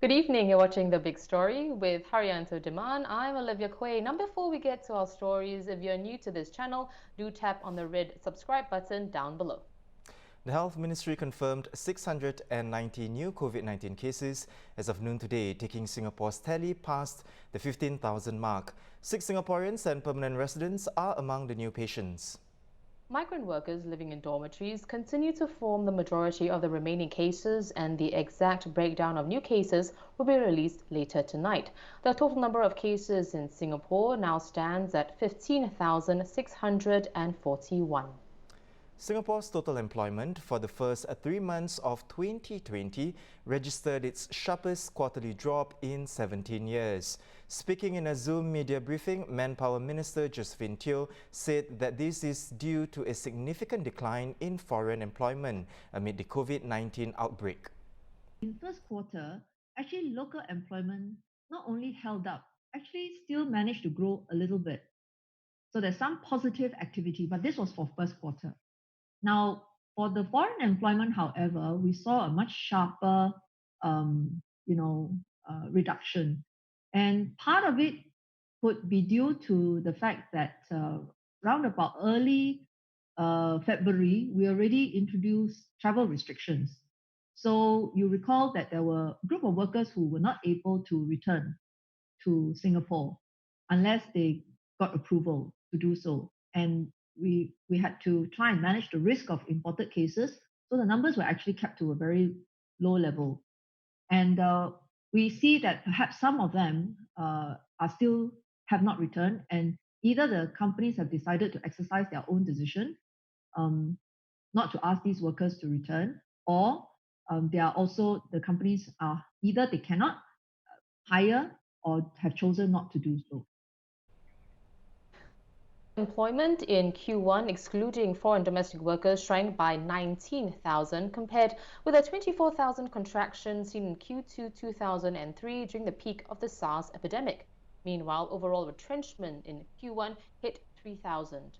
Good evening. You're watching The Big Story with Haryanto Diman. I'm Olivia Koe. Now, before we get to our stories, if you're new to this channel, do tap on the red subscribe button down below. The Health Ministry confirmed 690 new COVID-19 cases as of noon today, taking Singapore's tally past the 15,000 mark. 6 Singaporeans and permanent residents are among the new patients. Migrant workers living in dormitories continue to form the majority of the remaining cases, and the exact breakdown of new cases will be released later tonight. The total number of cases in Singapore now stands at 15,641. Singapore's total employment for the first 3 months of 2020 registered its sharpest quarterly drop in 17 years. Speaking in a Zoom media briefing, Manpower Minister Josephine Teo said that this is due to a significant decline in foreign employment amid the COVID-19 outbreak. In first quarter, actually local employment not only held up, actually still managed to grow a little bit. So there's some positive activity, but this was for first quarter. Now, for the foreign employment, however, we saw a much sharper, reduction, and part of it could be due to the fact that round about early February, we already introduced travel restrictions. So you recall that there were a group of workers who were not able to return to Singapore unless they got approval to do so. And we had to try and manage the risk of imported cases. So the numbers were actually kept to a very low level. And we see that perhaps some of them are still have not returned, and either the companies have decided to exercise their own decision not to ask these workers to return, or the companies are either they cannot hire or have chosen not to do so. Employment in Q1, excluding foreign domestic workers, shrank by 19,000 compared with a 24,000 contraction seen in Q2 2003 during the peak of the Sars epidemic. Meanwhile, overall retrenchment in Q1 hit 3,000.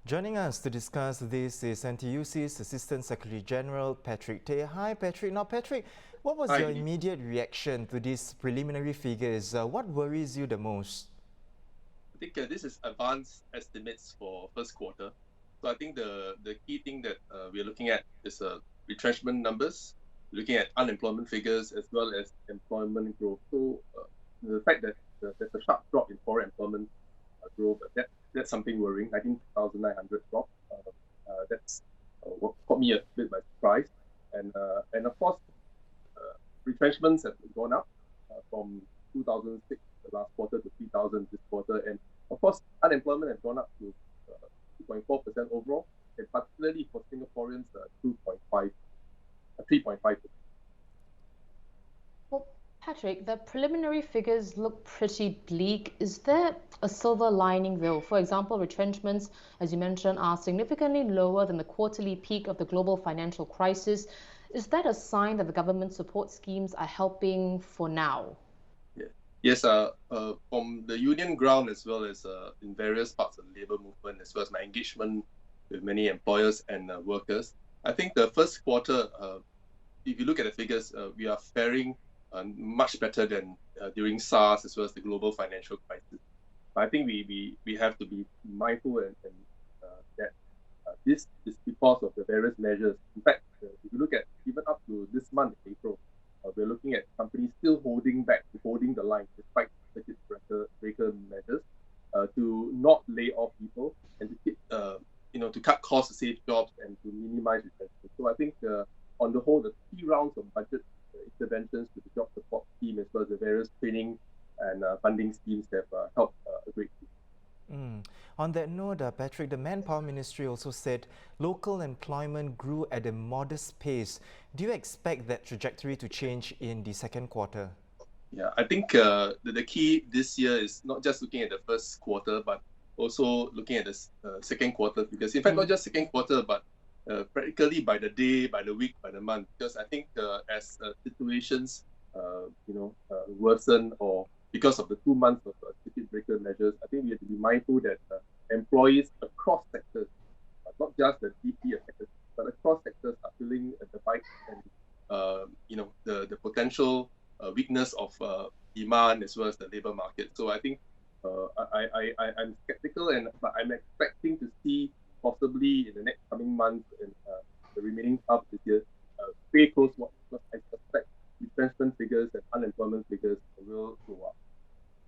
Joining us to discuss this is NTUC's Assistant Secretary General Patrick Tay. Hi Patrick. Now Patrick, what was your immediate reaction to these preliminary figures? What worries you the most? I think this is advanced estimates for first quarter. So I think the key thing that we're looking at is retrenchment numbers, looking at unemployment figures as well as employment growth. So the fact that there's a sharp drop in foreign employment growth, that's something worrying. 19,900 drop. That's what caught me a bit by surprise. And of course, retrenchments have gone up from 2006 the last quarter to 3,000 this quarter, and of course unemployment has gone up to 2.4% overall, and particularly for Singaporeans 3.5%. Well, Patrick, the preliminary figures look pretty bleak. Is there a silver lining though? For example, retrenchments, as you mentioned, are significantly lower than the quarterly peak of the global financial crisis. Is that a sign that the government support schemes are helping for now? Yes, from the union ground as well as in various parts of the labour movement, as well as my engagement with many employers and workers, I think the first quarter, if you look at the figures, we are faring much better than during SARS as well as the global financial crisis. But I think we have to be mindful and that this is because of the various measures. In fact, if you look at even up to this month, April, we're looking at companies still holding the line despite circuit breaker measures to not lay off people and to keep, to cut costs to save jobs and to minimize retrenchment. So I think on the whole, the 3 rounds of budget interventions with the job support scheme as well as the various training and funding schemes have helped a great deal. On that note, Patrick, the Manpower Ministry also said local employment grew at a modest pace. Do you expect that trajectory to change in the second quarter? Yeah, I think the key this year is not just looking at the first quarter, but also looking at the second quarter. Because in fact, not just second quarter, but practically by the day, by the week, by the month. Because I think as situations, worsen or because of the 2 months of circuit breaker measures, I think we have to be mindful that employees across sectors, not just the deeply affected, but across sectors are feeling the bite and the potential weakness of demand as well as the labor market. So I think I'm skeptical, but I'm expecting to see possibly in the next coming months and the remaining half of this year, pay close watch, because I suspect retrenchment figures and unemployment figures will go up.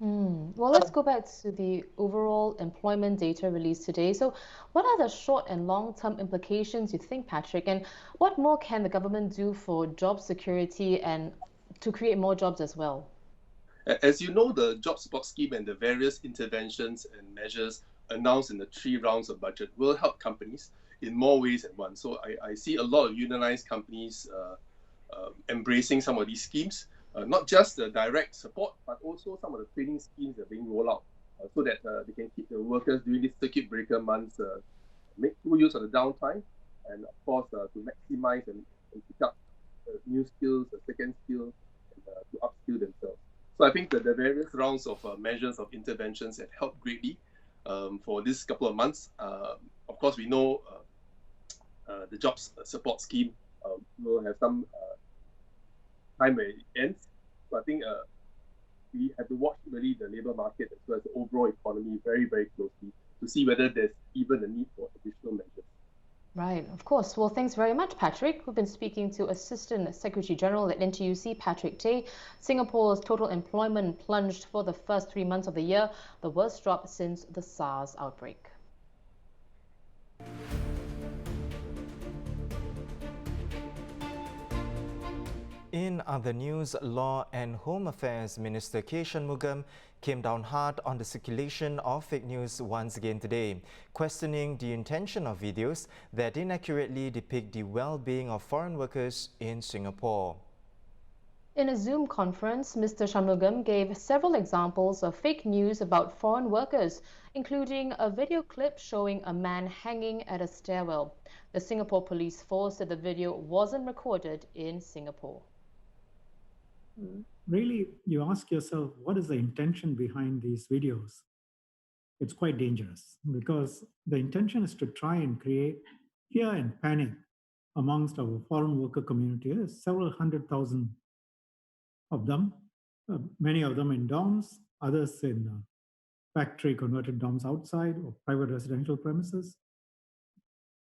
Well, let's go back to the overall employment data released today. So, what are the short and long-term implications you think, Patrick? And what more can the government do for job security and to create more jobs as well? As you know, the job support scheme and the various interventions and measures announced in the 3 rounds of budget will help companies in more ways than one. So I see a lot of unionized companies embracing some of these schemes, not just the direct support, but also some of the training schemes that are being rolled out so that they can keep the workers during these circuit breaker months, make full use of the downtime, and of course to maximize and pick up new skills, second skills, and to upskill themselves. So I think that the various rounds of measures of interventions have helped greatly for this couple of months. Of course, we know the jobs support scheme will have some time where it ends. So I think we have to watch really the labor market as well as the overall economy very, very closely to see whether there's even a need for additional measures. Right, of course. Well, thanks very much, Patrick. We've been speaking to Assistant Secretary General at NTUC, Patrick Tay. Singapore's total employment plunged for the first 3 months of the year, the worst drop since the Sars outbreak. In other news, Law and Home Affairs Minister K. Shanmugam came down hard on the circulation of fake news once again today, questioning the intention of videos that inaccurately depict the well-being of foreign workers in Singapore. In a Zoom conference, Mr. Shanmugam gave several examples of fake news about foreign workers, including a video clip showing a man hanging at a stairwell. The Singapore Police Force said the video wasn't recorded in Singapore. Really, you ask yourself, what is the intention behind these videos? It's quite dangerous because the intention is to try and create fear and panic amongst our foreign worker community. There's several 100,000 of them, many of them in dorms, others in factory converted dorms outside or private residential premises.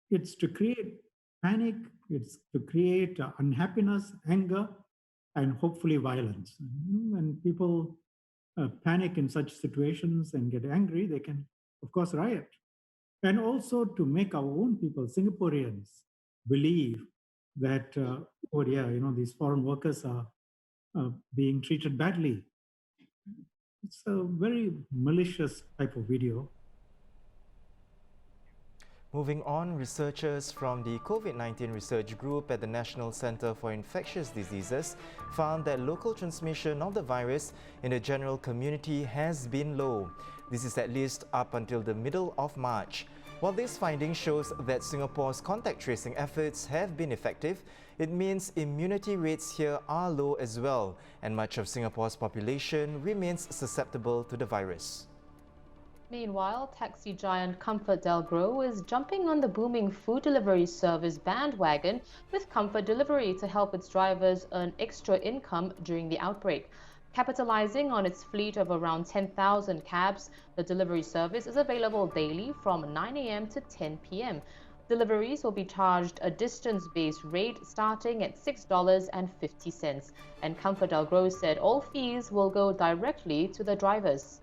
It's to create panic, it's to create unhappiness, anger, and hopefully violence. When people panic in such situations and get angry, they can, of course, riot. And also to make our own people, Singaporeans, believe that, these foreign workers are being treated badly. It's a very malicious type of video. Moving on, researchers from the COVID-19 research group at the National Centre for Infectious Diseases found that local transmission of the virus in the general community has been low. This is at least up until the middle of March. While this finding shows that Singapore's contact tracing efforts have been effective, it means immunity rates here are low as well, and much of Singapore's population remains susceptible to the virus. Meanwhile, taxi giant ComfortDelGro is jumping on the booming food delivery service bandwagon with Comfort Delivery to help its drivers earn extra income during the outbreak. Capitalizing on its fleet of around 10,000 cabs, the delivery service is available daily from 9 a.m. to 10 p.m. Deliveries will be charged a distance-based rate starting at $6.50, and ComfortDelGro said all fees will go directly to the drivers.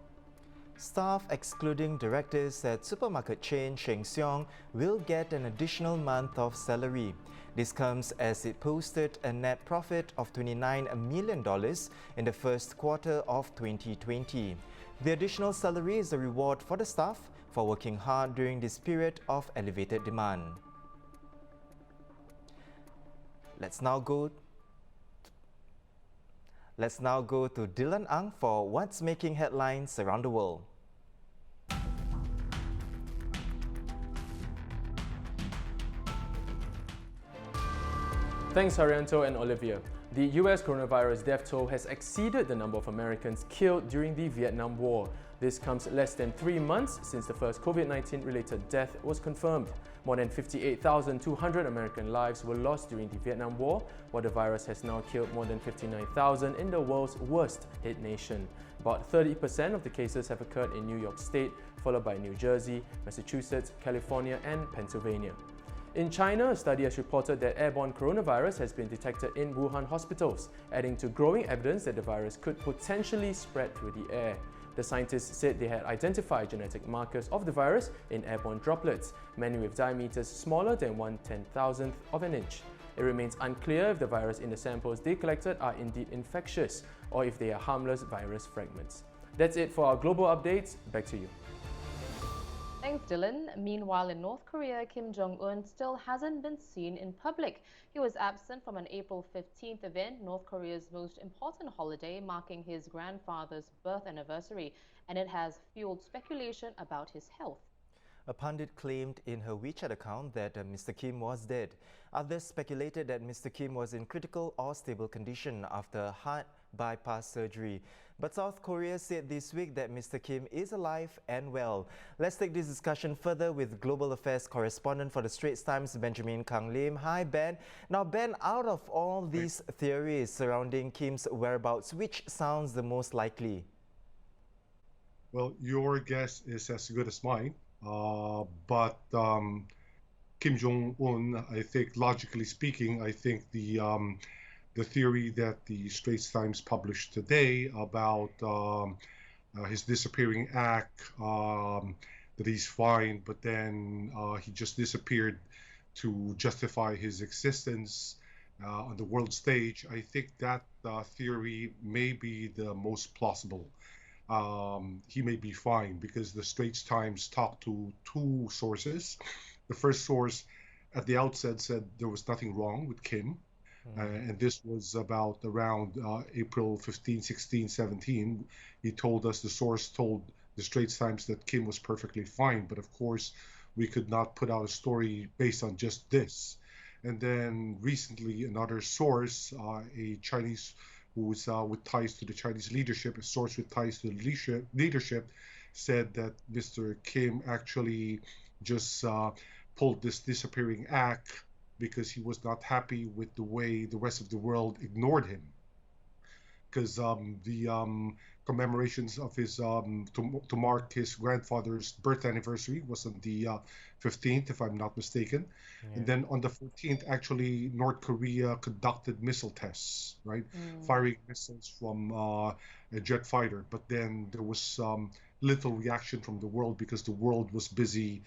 Staff excluding directors at supermarket chain Sheng Siong will get an additional month of salary. This comes as it posted a net profit of $29 million in the first quarter of 2020. The additional salary is a reward for the staff for working hard during this period of elevated demand. Let's now go to Dylan Ang for what's making headlines around the world. Thanks, Haryanto and Olivia. The US coronavirus death toll has exceeded the number of Americans killed during the Vietnam War. This comes less than 3 months since the first COVID-19 related death was confirmed. More than 58,200 American lives were lost during the Vietnam War, while the virus has now killed more than 59,000 in the world's worst hit nation. About 30% of the cases have occurred in New York State, followed by New Jersey, Massachusetts, California and Pennsylvania. In China, a study has reported that airborne coronavirus has been detected in Wuhan hospitals, adding to growing evidence that the virus could potentially spread through the air. The scientists said they had identified genetic markers of the virus in airborne droplets, many with diameters smaller than 1/10,000th of an inch. It remains unclear if the virus in the samples they collected are indeed infectious or if they are harmless virus fragments. That's it for our global updates. Back to you. Thanks, Dylan. Meanwhile, in North Korea, Kim Jong Un still hasn't been seen in public. He was absent from an April 15th event, North Korea's most important holiday, marking his grandfather's birth anniversary, and it has fueled speculation about his health. A pundit claimed in her WeChat account that Mr. Kim was dead. Others speculated that Mr. Kim was in critical or stable condition after heart bypass surgery. But South Korea said this week that Mr. Kim is alive and well. Let's take this discussion further with Global Affairs correspondent for the Straits Times, Benjamin Kang Lim. Hi, Ben. Now, Ben, out of all these theories surrounding Kim's whereabouts, which sounds the most likely? Well, your guess is as good as mine. But Kim Jong Un, I think, logically speaking, I think the theory that the Straits Times published today about his disappearing act, that he's fine, but then he just disappeared to justify his existence on the world stage, I think that theory may be the most plausible. He may be fine because the Straits Times talked to two sources. The first source at the outset said there was nothing wrong with Kim. And this was about around April 15, 16, 17. He told us, the source told the Straits Times that Kim was perfectly fine. But of course, we could not put out a story based on just this. And then recently, another source, a Chinese who was with ties to the Chinese leadership, a source with ties to the leadership, said that Mr. Kim actually just pulled this disappearing act because he was not happy with the way the rest of the world ignored him. Because the commemorations of his, to mark his grandfather's birth anniversary was on the 15th, if I'm not mistaken. Yeah. And then on the 14th, actually, North Korea conducted missile tests, right? Firing missiles from a jet fighter. But then there was little reaction from the world because the world was busy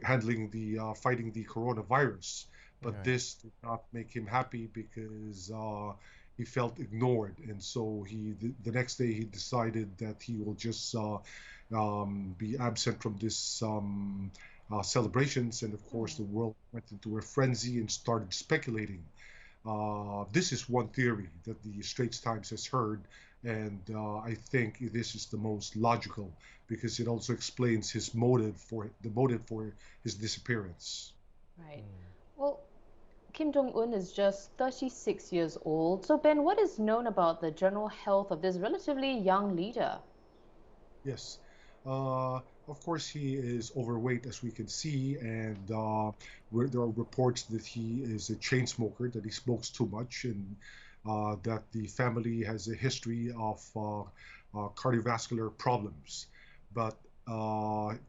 handling fighting the coronavirus. But this did not make him happy because he felt ignored, and so the next day he decided that he will just be absent from this celebrations, and of course the world went into a frenzy and started speculating. This is one theory that the Straits Times has heard, and I think this is the most logical because it also explains his motive for his disappearance. Right. Well, Kim Jong Un is just 36 years old. So, Ben, what is known about the general health of this relatively young leader? Yes. Of course, he is overweight, as we can see, and there are reports that he is a chain smoker, that he smokes too much, and that the family has a history of cardiovascular problems. But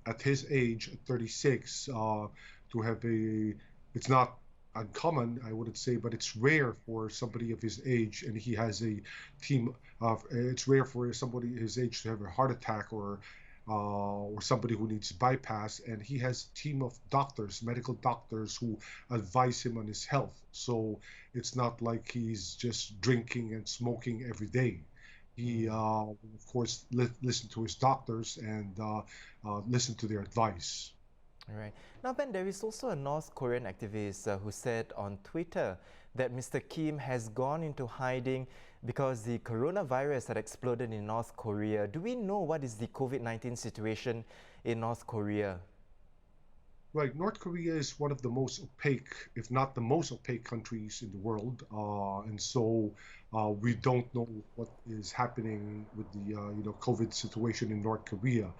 at his age, at 36, to have it's not uncommon, I wouldn't say, but it's rare for somebody of his age, and he has a team of, it's rare for somebody his age to have a heart attack or somebody who needs bypass, and he has a team of doctors, medical doctors, who advise him on his health. So it's not like he's just drinking and smoking every day. He, of course, listen to his doctors and listen to their advice. All right. Now, Ben, there is also a North Korean activist who said on Twitter that Mr. Kim has gone into hiding because the coronavirus had exploded in North Korea. Do we know what is the COVID-19 situation in North Korea? Right, North Korea is one of the most opaque, if not the most opaque countries in the world, and so we don't know what is happening with the COVID situation in North Korea.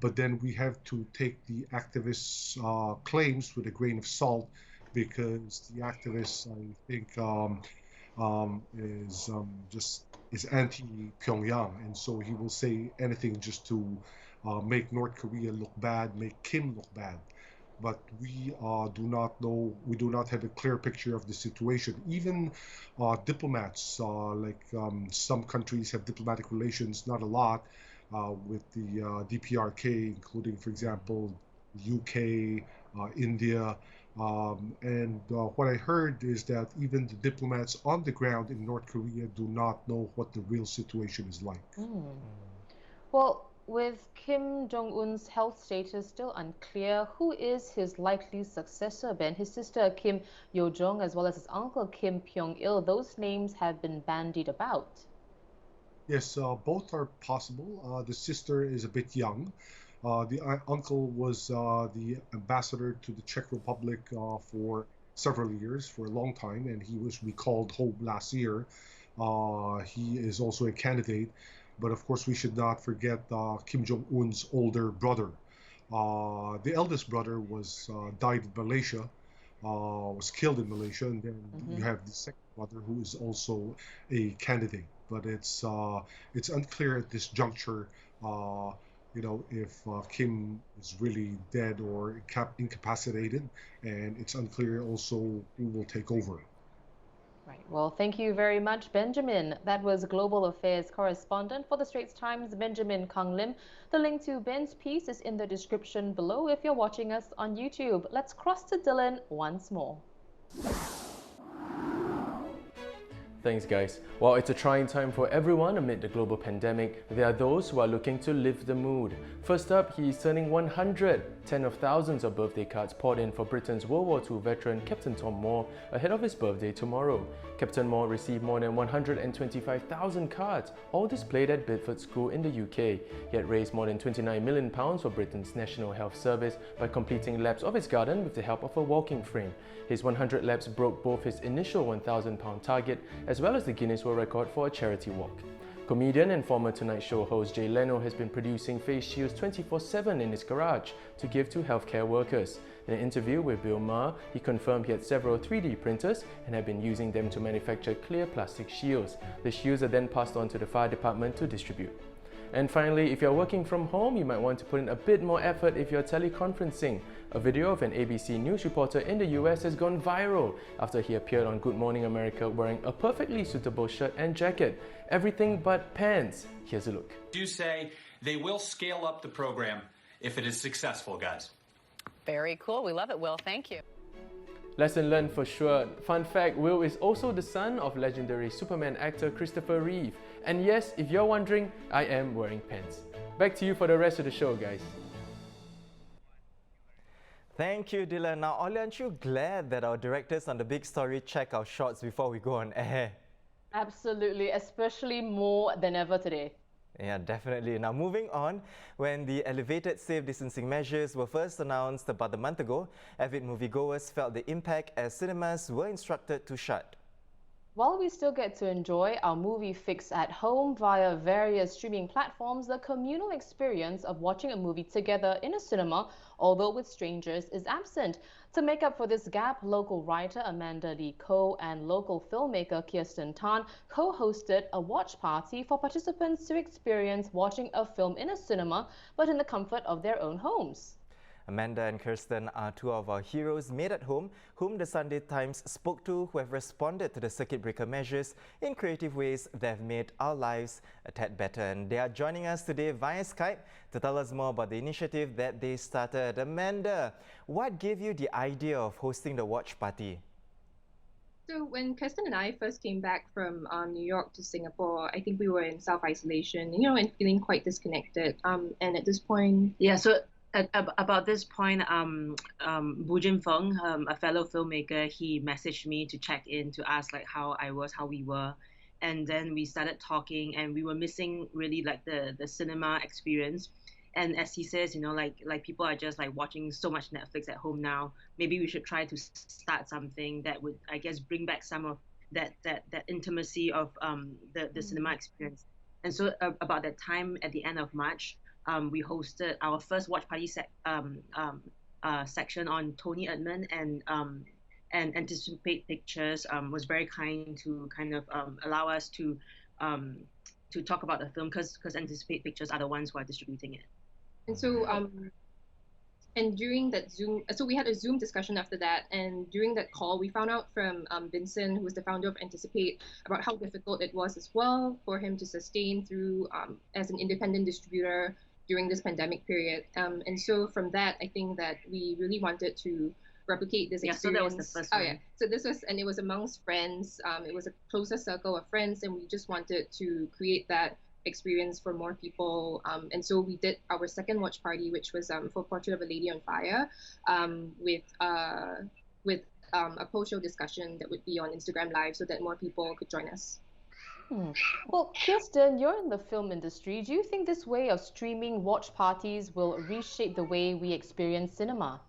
But then we have to take the activists' claims with a grain of salt, because the activists, I think, is anti-Pyongyang, and so he will say anything just to make North Korea look bad, make Kim look bad. But we do not know, we do not have a clear picture of the situation. Even diplomats, some countries have diplomatic relations, not a lot, with the DPRK, including, for example, UK, India. And what I heard is that even the diplomats on the ground in North Korea do not know what the real situation is like. Well, with Kim Jong Un's health status still unclear, who is his likely successor, Ben? His sister Kim Yo Jong, as well as his uncle Kim Pyong Il, those names have been bandied about. Yes, both are possible. The sister is a bit young. The uncle was the ambassador to the Czech Republic for several years, for a long time, and he was recalled home last year. He is also a candidate, but of course we should not forget Kim Jong Un's older brother. The eldest brother was died in Malaysia, was killed in Malaysia, and then you have the second brother who is also a candidate. But it's unclear at this juncture, if Kim is really dead or incapacitated, and it's unclear also who will take over. Right. Well, thank you very much, Benjamin. That was Global Affairs correspondent for the Straits Times, Benjamin Kang Lim. The link to Ben's piece is in the description below if you're watching us on YouTube. Let's cross to Dylan once more. Thanks, guys. While it's a trying time for everyone amid the global pandemic, there are those who are looking to lift the mood. First up, he's turning 100. 10 of thousands of birthday cards poured in for Britain's World War II veteran Captain Tom Moore ahead of his birthday tomorrow. Captain Moore received more than 125,000 cards, all displayed at Bedford School in the UK. He had raised more than £29 million for Britain's National Health Service by completing laps of his garden with the help of a walking frame. His 100 laps broke both his initial £1,000 target as well as the Guinness World Record for a charity walk. Comedian and former Tonight Show host Jay Leno has been producing face shields 24/7 in his garage to give to healthcare workers. In an interview with Bill Maher, he confirmed he had several 3D printers and had been using them to manufacture clear plastic shields. The shields are then passed on to the fire department to distribute. And finally, if you're working from home, you might want to put in a bit more effort if you're teleconferencing. A video of an ABC News reporter in the US has gone viral after he appeared on Good Morning America wearing a perfectly suitable shirt and jacket. Everything but pants. Here's a look. Do say they will scale up the program if it is successful, guys. Very cool. We love it, Will. Thank you. Lesson learned for sure. Fun fact, Will is also the son of legendary Superman actor Christopher Reeve. And yes, if you're wondering, I am wearing pants. Back to you for the rest of the show, guys. Thank you, Dylan. Now, Ollie, aren't you glad that our directors on The Big Story check our shots before we go on air? Absolutely, especially more than ever today. Yeah, definitely. Now, moving on, when the elevated safe distancing measures were first announced about a month ago, avid moviegoers felt the impact as cinemas were instructed to shut. While we still get to enjoy our movie fix at home via various streaming platforms, the communal experience of watching a movie together in a cinema, although with strangers, is absent. To make up for this gap, local writer Amanda Lee Koe and local filmmaker Kirsten Tan co-hosted a watch party for participants to experience watching a film in a cinema, but in the comfort of their own homes. Amanda and Kirsten are two of our heroes made at home, whom the Sunday Times spoke to, who have responded to the circuit breaker measures in creative ways that have made our lives a tad better. And they are joining us today via Skype to tell us more about the initiative that they started. Amanda, what gave you the idea of hosting the watch party? So when Kirsten and I first came back from New York to Singapore, I think we were in self-isolation, and feeling quite disconnected. And at this point... Yeah, so about this point, Bu Jin Feng, a fellow filmmaker, he messaged me to check in to ask how I was, how we were. And then we started talking, and we were missing really the cinema experience. and as he says, like people are just like watching so much Netflix at home now. Maybe we should try to start something that would, I guess, bring back some of that intimacy of the cinema experience. And so about that time at the end of March, we hosted our first watch party section on Tony Erdmann, and Anticipate Pictures was very kind to kind of allow us to talk about the film, because Anticipate Pictures are the ones who are distributing it. And so and during that Zoom, so we had a Zoom discussion after that, and during that call we found out from Vincent, who was the founder of Anticipate, about how difficult it was as well for him to sustain through as an independent distributor during this pandemic period. And so from that, I think that we really wanted to replicate this experience. So that was the first one. Oh yeah, so this was, and it was amongst friends. It was a closer circle of friends, and we just wanted to create that experience for more people. And so we did our second watch party, which was for Portrait of a Lady on Fire, with a post-show discussion that would be on Instagram Live, so that more people could join us. Well, Kirsten, you're in the film industry. Do you think this way of streaming watch parties will reshape the way we experience cinema?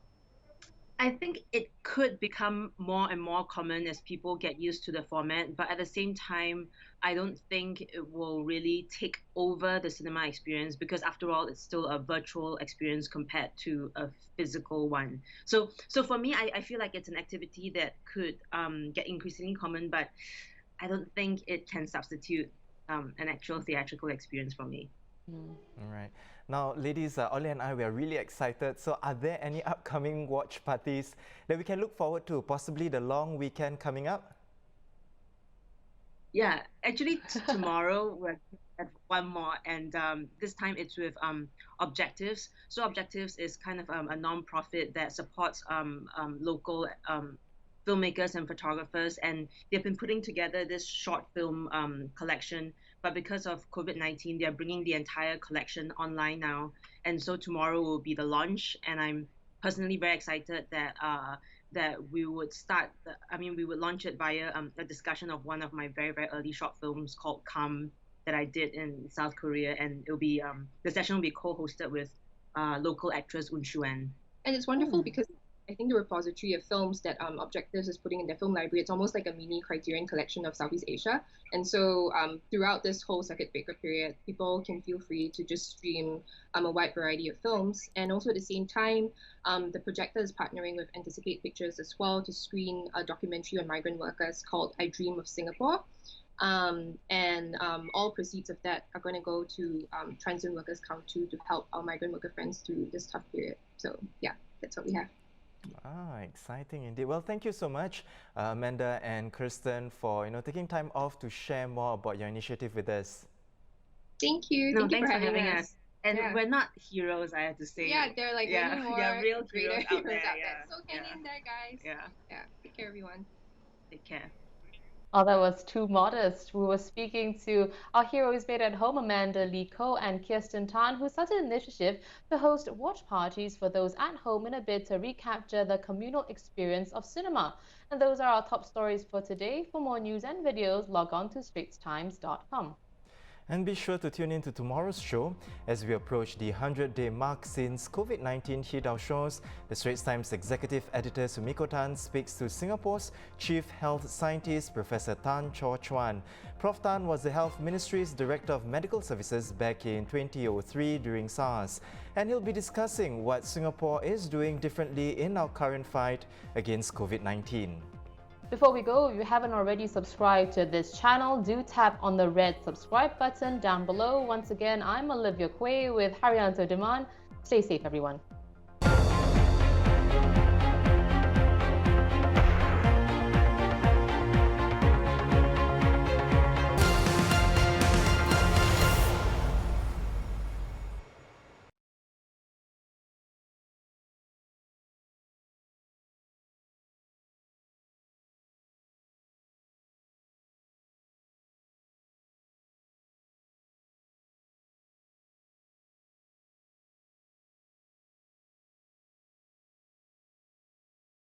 I think it could become more and more common as people get used to the format, but at the same time, I don't think it will really take over the cinema experience, because after all, it's still a virtual experience compared to a physical one. So for me, I feel like it's an activity that could get increasingly common, but I don't think it can substitute an actual theatrical experience for me. All right. Now, ladies, Ollie and I, we are really excited. So are there any upcoming watch parties that we can look forward to, possibly the long weekend coming up? Yeah, actually tomorrow we're at one more, and this time it's with Objectives. So Objectives is kind of a non-profit that supports local filmmakers and photographers, and they've been putting together this short film collection, but because of COVID-19, they're bringing the entire collection online now, and so tomorrow will be the launch, and I'm personally very excited that we would we would launch it via a discussion of one of my very, very early short films called Come that I did in South Korea, and it'll be the session will be co-hosted with local actress Un Shuan. And it's wonderful because I think the repository of films that Objectives is putting in their film library, it's almost like a mini Criterion collection of Southeast Asia. And so throughout this whole circuit breaker period, people can feel free to just stream a wide variety of films. And also at the same time, the projector is partnering with Anticipate Pictures as well to screen a documentary on migrant workers called I Dream of Singapore. And all proceeds of that are going to go to Transient Workers Council to help our migrant worker friends through this tough period. So yeah, that's what we have. Exciting indeed. Well, thank you so much, Amanda and Kirsten, for taking time off to share more about your initiative with us. Thank you. Thanks for having us. And we're not heroes, I have to say. Yeah, they're like many more real heroes out there. So hang in there, guys. Yeah. Take care, everyone. Take care. Oh, that was too modest. We were speaking to our heroes made at home, Amanda Lee Koe and Kirsten Tan, who started an initiative to host watch parties for those at home in a bid to recapture the communal experience of cinema. And those are our top stories for today. For more news and videos, log on to straitstimes.com. And be sure to tune in to tomorrow's show as we approach the 100-day mark since COVID-19 hit our shores. The Straits Times Executive Editor Sumiko Tan speaks to Singapore's Chief Health Scientist, Professor Tan Chaw Chuan. Prof. Tan was the Health Ministry's Director of Medical Services back in 2003 during SARS. And he'll be discussing what Singapore is doing differently in our current fight against COVID-19. Before we go, if you haven't already subscribed to this channel, do tap on the red subscribe button down below. Once again, I'm Olivia Koe with Haryanto Diman. Stay safe, everyone.